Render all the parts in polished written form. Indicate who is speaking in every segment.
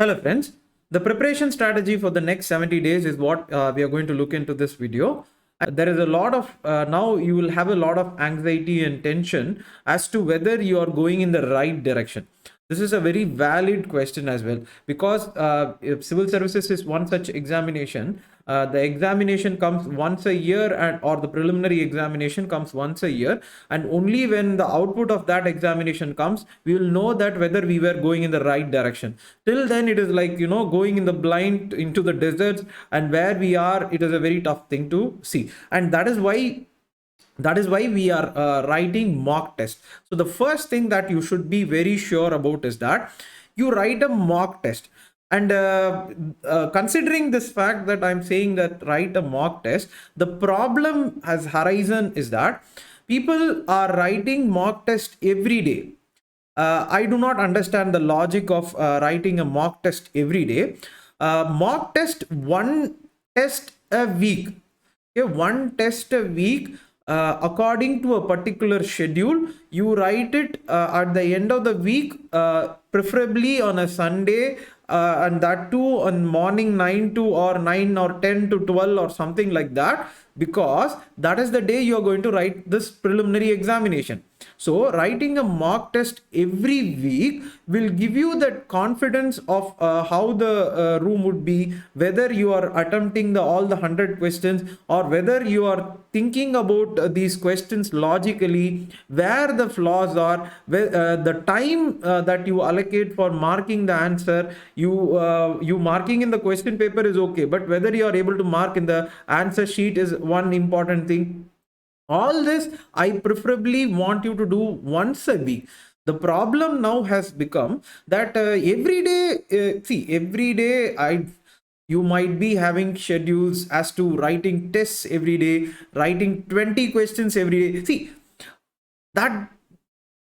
Speaker 1: Hello friends, the preparation strategy for the next 70 days is what we are going to look into this video. There is a lot of, now you will have a lot of anxiety and tension as to whether you are going in the right direction. This is a very valid question as well, because if civil services is one such examination. The examination comes once a year, or the preliminary examination comes once a year, and only when the output of that examination comes, we will know that whether we were going in the right direction. Till then, it is like, going in the blind into the deserts, and where we are, it is a very tough thing to see. And that is why we are writing mock test. So the first thing that you should be very sure about is that you write a mock test. And considering this fact that I'm saying that write a mock test, the problem has arisen is that people are writing mock test every day. I do not understand the logic of writing a mock test every day. Mock test, one test a week. Okay, one test a week. According to a particular schedule, you write it at the end of the week, preferably on a Sunday, and that too on morning 9 to or 9 or 10 to 12 or something like that, because that is the day you are going to write this preliminary examination. So writing a mock test every week will give you that confidence of how the room would be, whether you are attempting all the 100 questions, or whether you are thinking about these questions logically, where the flaws are, where, the time that you allocate for marking the answer. You marking in the question paper is okay, but whether you are able to mark in the answer sheet is one important thing. All this I preferably want you to do once a week. The problem now has become that every day, you might be having schedules as to writing tests every day, writing 20 questions every day. See, that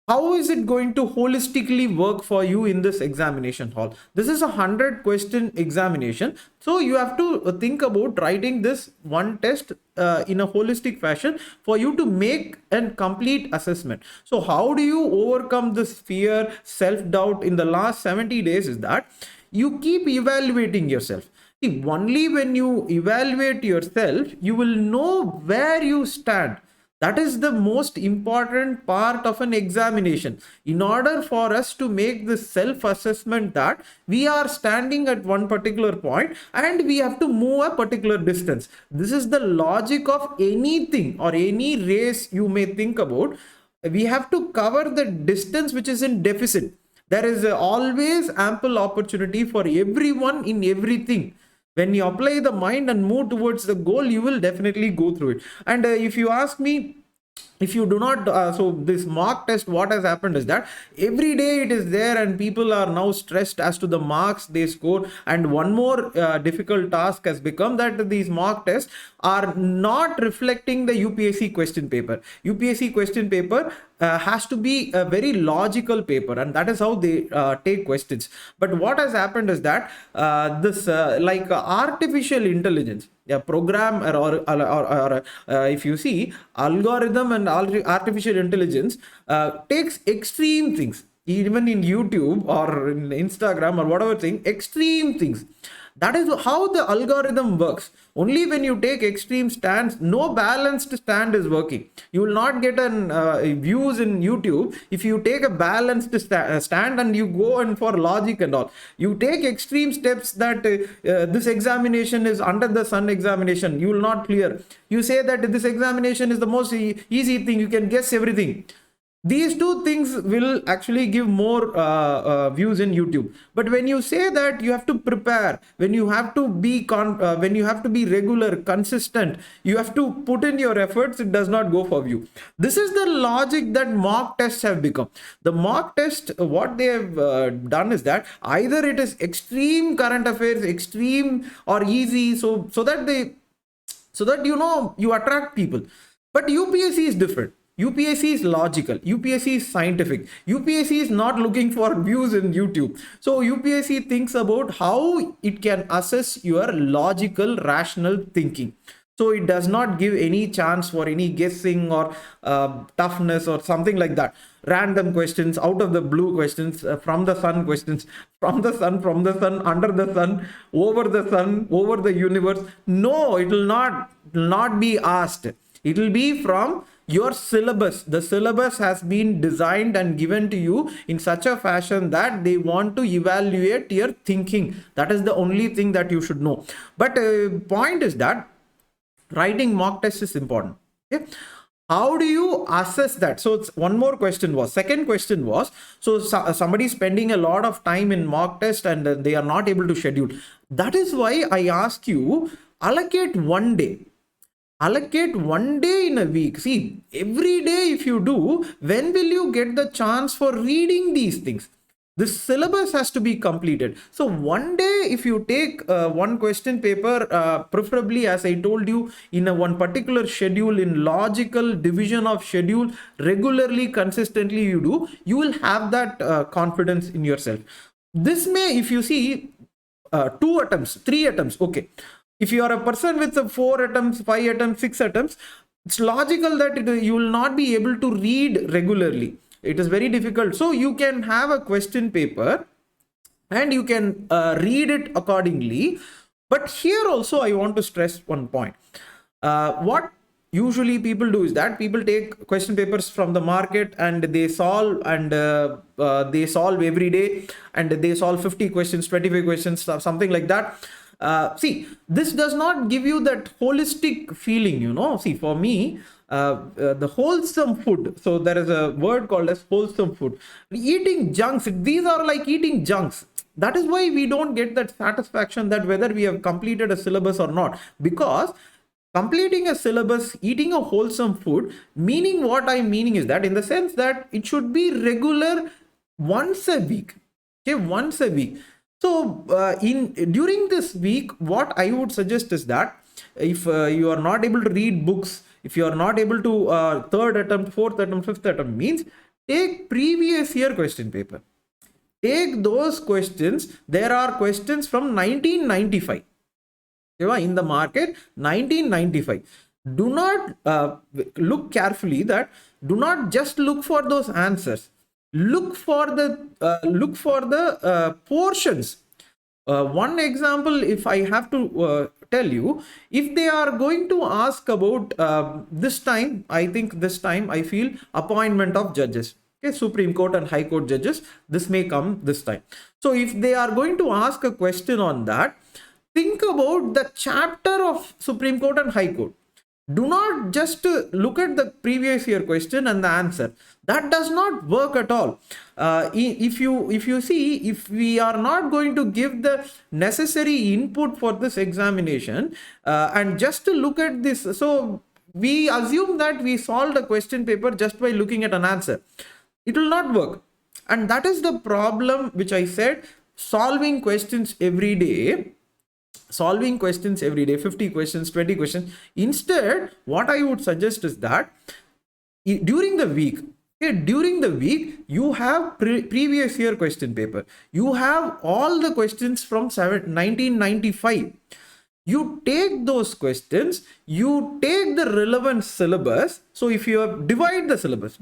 Speaker 1: how is it going to holistically work for you in this examination hall? This is a 100-question examination. So you have to think about writing this one test in a holistic fashion for you to make a complete assessment. So how do you overcome this fear, self-doubt in the last 70 days is that you keep evaluating yourself. See, only when you evaluate yourself, you will know where you stand. That is the most important part of an examination. In order for us to make this self-assessment that we are standing at one particular point and we have to move a particular distance. This is the logic of anything or any race you may think about. We have to cover the distance which is in deficit. There is always ample opportunity for everyone in everything. When you apply the mind and move towards the goal, you will definitely go through it. And if you ask me, if you do not, so this mock test, what has happened is that every day it is there and people are now stressed as to the marks they score. And one more difficult task has become that these mock tests are not reflecting the UPSC question paper. UPSC question paper has to be a very logical paper, and that is how they take questions. But what has happened is that this like artificial intelligence, program or if you see, algorithm and artificial intelligence takes extreme things, even in YouTube or in Instagram or whatever thing, extreme things. That is how the algorithm works. Only when you take extreme stands, no balanced stand is working. You will not get views in YouTube if you take a balanced stand and you go in for logic and all. You take extreme steps that this examination is under the sun examination, you will not clear. You say that this examination is the most easy thing, you can guess everything. These two things will actually give more views in YouTube. But when you say that you have to prepare, when you have to be regular, consistent, you have to put in your efforts, it does not go for you. This is the logic that mock tests have become. The mock test, what they have done is that either it is extreme current affairs, extreme or easy, so that you attract people. But UPSC is different. UPSC is logical. UPSC is scientific. UPSC is not looking for views in YouTube. So UPSC thinks about how it can assess your logical, rational thinking. So it does not give any chance for any guessing or toughness or something like that. Random questions, out of the blue questions, from the sun questions, from the sun, under the sun, over the universe. No, it will not be asked. It will be from your syllabus. The syllabus has been designed and given to you in such a fashion that they want to evaluate your thinking. That is the only thing that you should know. But point is that writing mock test is important. Okay, how do you assess that? So one more question was, second question was, so somebody spending a lot of time in mock test and they are not able to schedule. That is why I ask you, allocate one day in a week. See, every day if you do, when will you get the chance for reading these things? This syllabus has to be completed. So one day, if you take one question paper, preferably, as I told you, in one particular schedule, in logical division of schedule, regularly, consistently you will have that confidence in yourself. This may, if you see, 2 attempts, 3 attempts, okay. If you are a person with 4 attempts, 5 attempts, 6 attempts, it's logical that you will not be able to read regularly. It is very difficult. So you can have a question paper and you can read it accordingly. But here also I want to stress one point. What usually people do is that people take question papers from the market and they solve, and they solve every day, and they solve 50 questions, 25 questions, something like that. See, this does not give you that holistic feeling. See, for me, the wholesome food, so there is a word called as wholesome food. Eating junks, these are like eating junks. That is why we don't get that satisfaction that whether we have completed a syllabus or not, because completing a syllabus, eating a wholesome food, meaning, what I'm meaning is that, in the sense that it should be regular, once a week. Okay, once a week. So during this week, what I would suggest is that if you are not able to read books, if you are not able to third attempt, fourth attempt, fifth attempt, means take previous year question paper. Take those questions. There are questions from 1995 in the market, 1995. Do not look carefully, that do not just look for those answers. Look for the portions. One example, if I have to tell you, if they are going to ask about this time, I feel appointment of judges. Okay, Supreme Court and High Court judges, this may come this time. So if they are going to ask a question on that, think about the chapter of Supreme Court and High Court. Do not just look at the previous year question and the answer. That does not work at all. If you see, if we are not going to give the necessary input for this examination, and just to look at this, so we assume that we solved a question paper just by looking at an answer. It will not work. And that is the problem which I said, solving questions every day, 50 questions, 20 questions. Instead, what I would suggest is that during the week, you have previous year question paper. You have all the questions from 1995. You take those questions, you take the relevant syllabus. So if you have divide the syllabus,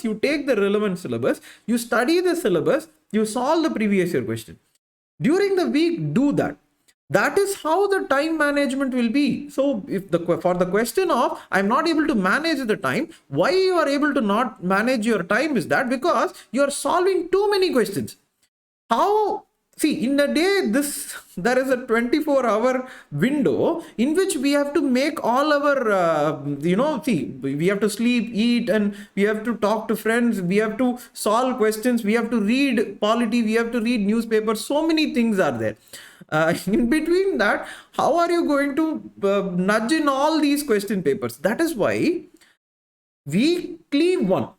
Speaker 1: you take the relevant syllabus, you study the syllabus, you solve the previous year question. During the week, do that. That is how the time management will be. So if for the question of I'm not able to manage the time, why you are able to not manage your time is that because you are solving too many questions. How? See, in a day, there is a 24-hour window in which we have to make all our, we have to sleep, eat, and we have to talk to friends, we have to solve questions, we have to read polity, we have to read newspapers, so many things are there. In between that, how are you going to nudge in all these question papers? That is why weekly one,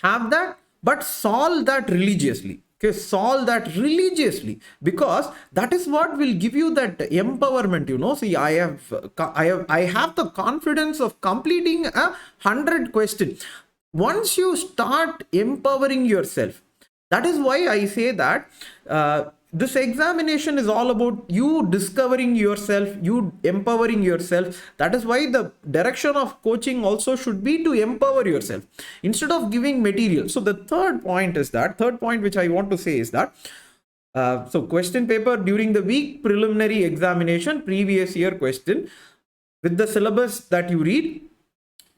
Speaker 1: have that, but solve that religiously. Okay, solve that religiously, because that is what will give you that empowerment. See, I have the confidence of completing 100 questions. Once you start empowering yourself, that is why I say that this examination is all about you discovering yourself, you empowering yourself. That is why the direction of coaching also should be to empower yourself instead of giving material. So the third point which I want to say is that so question paper during the week, preliminary examination, previous year question with the syllabus that you read,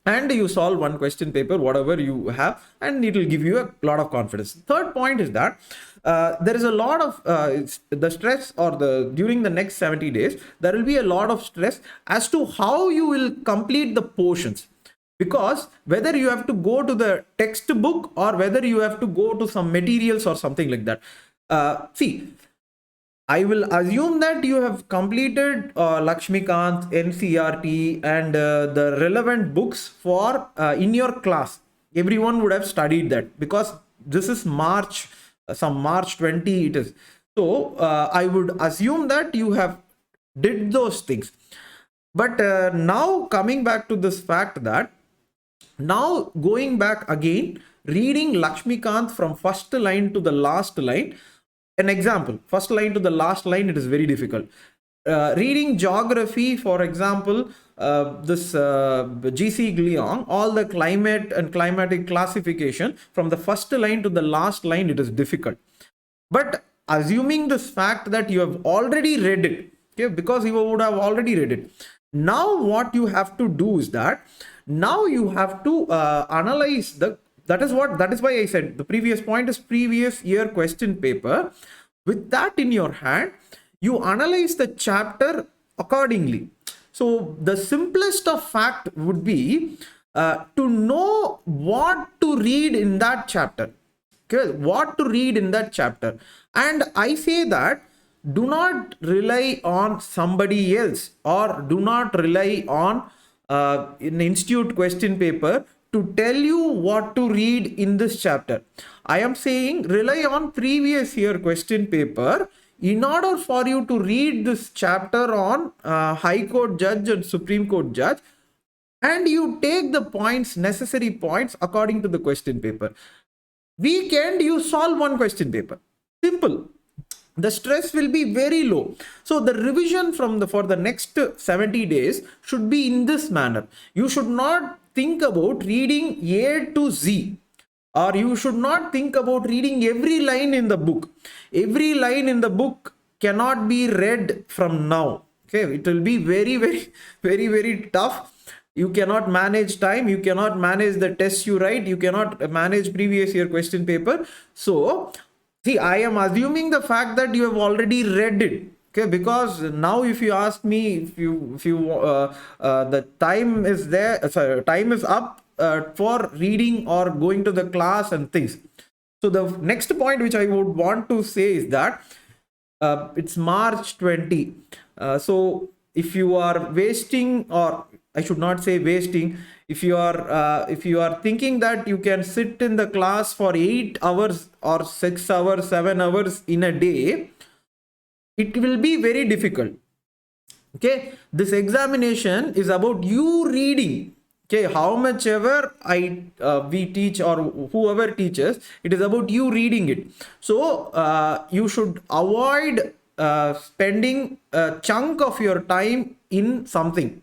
Speaker 1: and you solve one question paper, whatever you have, and it will give you a lot of confidence. Third point is that there is a lot of the stress, or during the next 70 days, there will be a lot of stress as to how you will complete the portions. Because whether you have to go to the textbook or whether you have to go to some materials or something like that. See, I will assume that you have completed Lakshmikant, NCRT, and the relevant books for in your class. Everyone would have studied that because this is March, some March 20 it is. So I would assume that you have did those things. But now coming back to this fact that now going back again, reading Lakshmikant from first line to the last line. An example, first line to the last line, it is very difficult. Reading geography, for example, this G.C. Gliong, all the climate and climatic classification from the first line to the last line, it is difficult. But assuming this fact that you have already read it, okay, because you would have already read it. Now what you have to do is that now you have to analyze the that is why I said the previous point is previous year question paper. With that in your hand, you analyze the chapter accordingly. So the simplest of fact would be to know what to read in that chapter. Okay, what to read in that chapter. And I say that do not rely on somebody else, or do not rely on an institute question paper to tell you what to read in this chapter. I am saying rely on previous year question paper in order for you to read this chapter on High Court judge and Supreme Court judge, and you take the points, necessary points according to the question paper. Weekend, you solve one question paper. Simple. The stress will be very low. So the revision for the next 70 days should be in this manner. You should not think about reading A to Z, or you should not think about reading every line in the book. Every line in the book cannot be read from now. Okay, it will be very, very, very, very tough. You cannot manage time. You cannot manage the tests you write. You cannot manage previous year question paper. So, see, I am assuming the fact that you have already read it. Okay, because now if you ask me, if you the time is there, sorry, time is up for reading or going to the class and things. So the next point which I would want to say is that it's March 20. So if you are wasting, or I should not say wasting, if you are thinking that you can sit in the class for 8 hours or 6 hours, 7 hours in a day, it will be very difficult. Okay, this examination is about you reading. Okay, how much ever we teach or whoever teaches, it is about you reading it. So you should avoid spending a chunk of your time in something.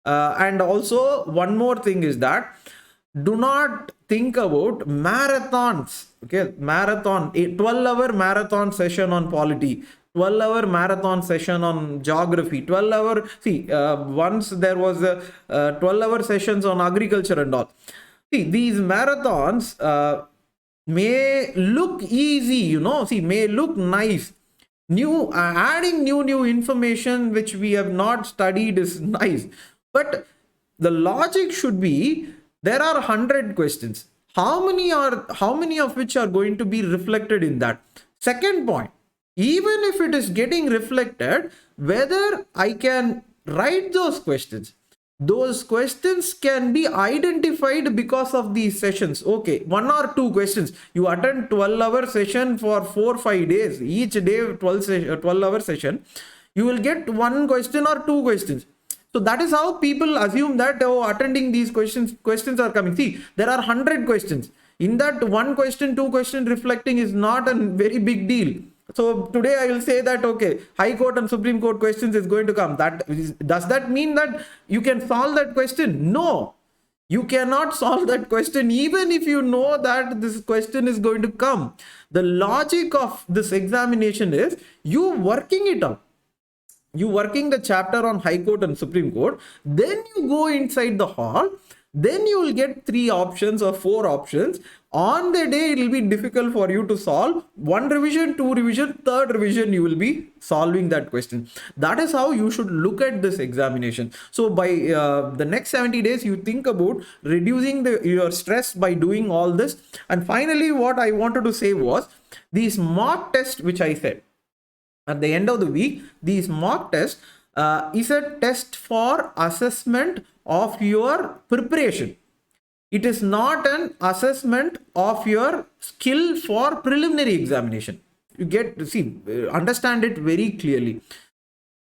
Speaker 1: And also one more thing is that do not think about marathons. Okay, marathon, a 12-hour marathon session on polity, 12-hour marathon session on geography, 12-hour, see, once there was a 12-hour sessions on agriculture and all. See, these marathons may look easy, may look nice. Adding new information which we have not studied is nice. But the logic should be, there are 100 questions. How many of which are going to be reflected in that? Second point, even if it is getting reflected, whether I can write those questions can be identified because of these sessions. Okay, 1 or 2 questions. You attend 12-hour session for 4-5 days. Each day 12-hour session. You will get 1 question or 2 questions. So that is how people assume that, attending these questions are coming. See, there are 100 questions. In that 1 question, 2 question reflecting is not a very big deal. So today I will say that, okay, High Court and Supreme Court questions is going to come. Does that mean that you can solve that question? No, you cannot solve that question even if you know that this question is going to come. The logic of this examination is you working it out. You working the chapter on High Court and Supreme Court, then you go inside the hall, then you will get 3 options or 4 options. On the day, it will be difficult for you to solve. 1 revision, 2 revision, 3rd revision, you will be solving that question. That is how you should look at this examination. So by the next 70 days, you think about reducing your stress by doing all this. And finally, what I wanted to say was these mock tests, which I said at the end of the week, these mock tests is a test for assessment of your preparation. It is not an assessment of your skill for preliminary examination. You understand it very clearly.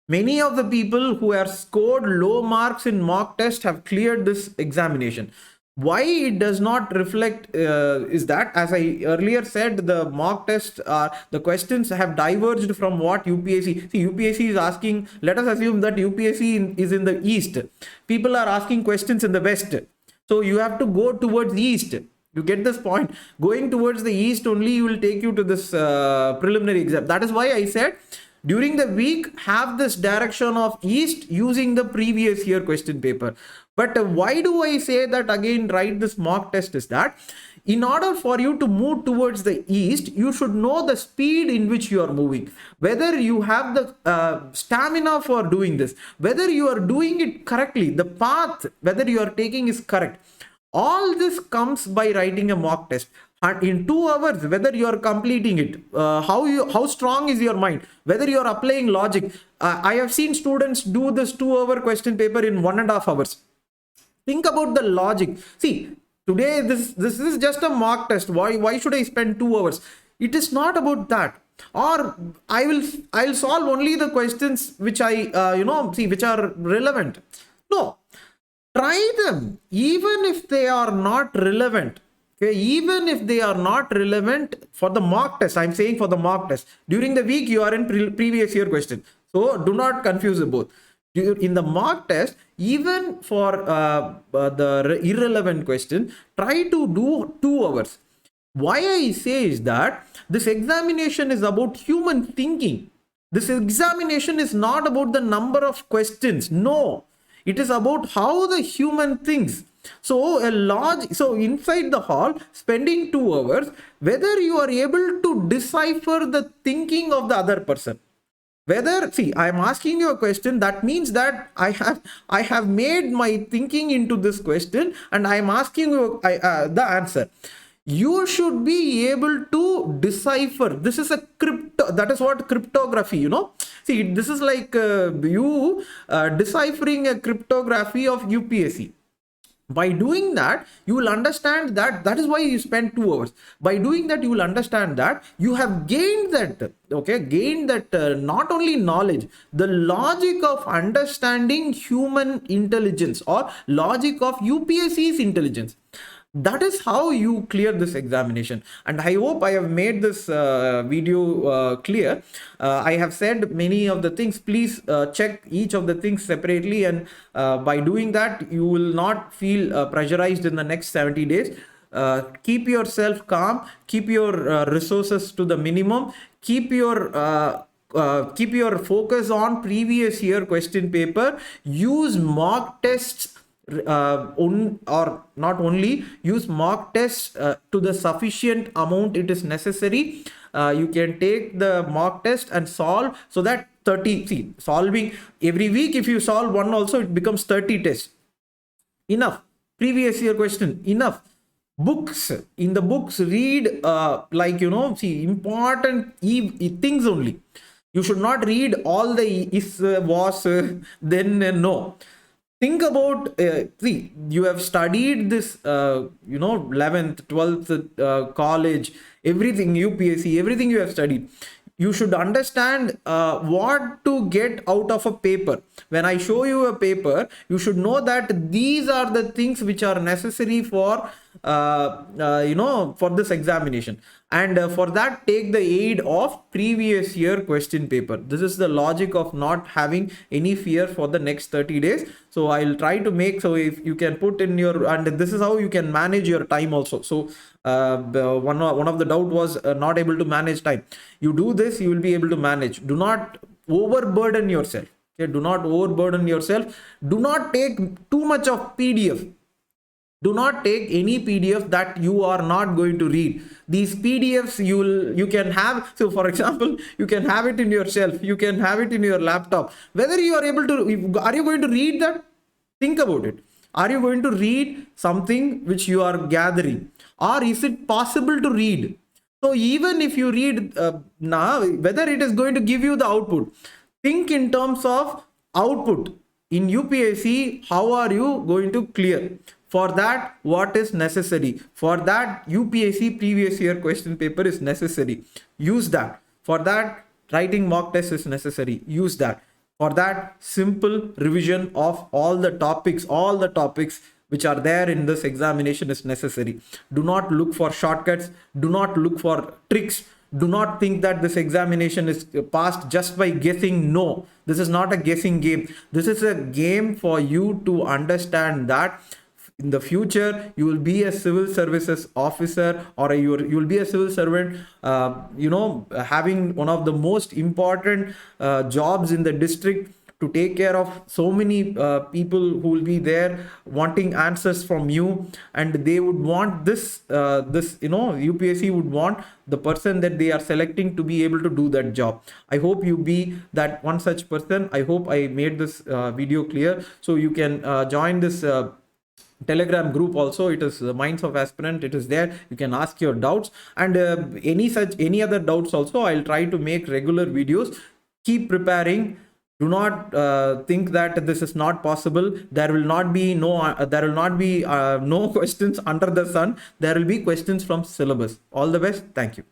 Speaker 1: Many of the people who have scored low marks in mock test have cleared this examination. Why it does not reflect is that, as I earlier said, the mock tests the questions have diverged from what UPSC. See, UPSC is asking, let us assume that UPSC is in the east. People are asking questions in the west. So you have to go towards the east. You get this point? Going towards the east only will take you to this preliminary exam. That is why I said during the week have this direction of east using the previous year question paper. But why do I say that again, write this mock test is that in order for you to move towards the east, you should know the speed in which you are moving, whether you have the stamina for doing this, whether you are doing it correctly, the path, whether you are taking is correct. All this comes by writing a mock test. And in 2 hours, whether you are completing it, how strong is your mind, whether you are applying logic. I have seen students do this 2-hour question paper in 1.5 hours. Think about the logic. See, today this is just a mock test. Why should I spend 2 hours? It is not about that. Or I'll solve only the questions which I which are relevant. No, try them even if they are not relevant. Okay, even if they are not relevant for the mock test. I'm saying for the mock test. During the week, you are in previous year question. So do not confuse the both. In the mock test, even for the irrelevant question, try to do 2 hours. Why I say is that this examination is about human thinking. This examination is not about the number of questions. No, it is about how the human thinks. So inside the hall, spending 2 hours, whether you are able to decipher the thinking of the other person. I am asking you a question, that means that I have made my thinking into this question and I am asking you the answer. You should be able to decipher. This is a that is what cryptography, See, this is like you deciphering a cryptography of UPSC. By doing that, you will understand that is why you spend 2 hours. By doing that, you will understand that you have gained that, not only knowledge, the logic of understanding human intelligence or logic of UPSC's intelligence. That is how you clear this examination. And I hope I have made this video clear. I have said many of the things. Please check each of the things separately, and by doing that, you will not feel pressurized in the next 70 days. Keep yourself calm, keep your resources to the minimum, keep your focus on previous year question paper, use mock tests, or not only use mock tests to the sufficient amount it is necessary. You can take the mock test and solve, so that solving every week, if you solve one also, it becomes 30 tests. Enough. Previous year question, enough. Books, in the books, read important things only. You should not read all the is, was, then, no. Think about, you have studied this, 11th, 12th, college, everything, UPSC, everything you have studied. You should understand what to get out of a paper. When I show you a paper, you should know that these are the things which are necessary for for this examination. And for that, take the aid of previous year question paper. This is the logic of not having any fear for the next 30 days. So I'll try to make, so if you can put in your, and this is how you can manage your time also. So one of the doubt was not able to manage time. You do this, you will be able to manage. Do not overburden yourself. Okay, do not overburden yourself. Do not take too much of PDF. Do not take any PDF that you are not going to read. These PDFs you can have. So for example, you can have it in your shelf, you can have it in your laptop. Whether you are able to, are you going to read that? Think about it. Are you going to read something which you are gathering, or is it possible to read? So even if you read now, whether it is going to give you the output, think in terms of output. In UPSC, how are you going to clear? For that, what is necessary? For that, UPSC previous year question paper is necessary. Use that. For that, writing mock test is necessary. Use that. For that, simple revision of all the topics which are there in this examination is necessary. Do not look for shortcuts. Do not look for tricks. Do not think that this examination is passed just by guessing. No, this is not a guessing game. This is a game for you to understand that in the future you will be a civil services officer, or you will be a civil servant, having one of the most important jobs in the district, to take care of so many people who will be there wanting answers from you, and they would want UPSC would want the person that they are selecting to be able to do that job. I hope you be that one such person. I hope I made this video clear. So you can join this Telegram group also. It is Minds of Aspirant. It is there. You can ask your doubts, and any other doubts also. I'll try to make regular videos. Keep preparing. Do not think that this is not possible. There will not be no questions under the sun. There will be questions from syllabus. All the best. Thank you.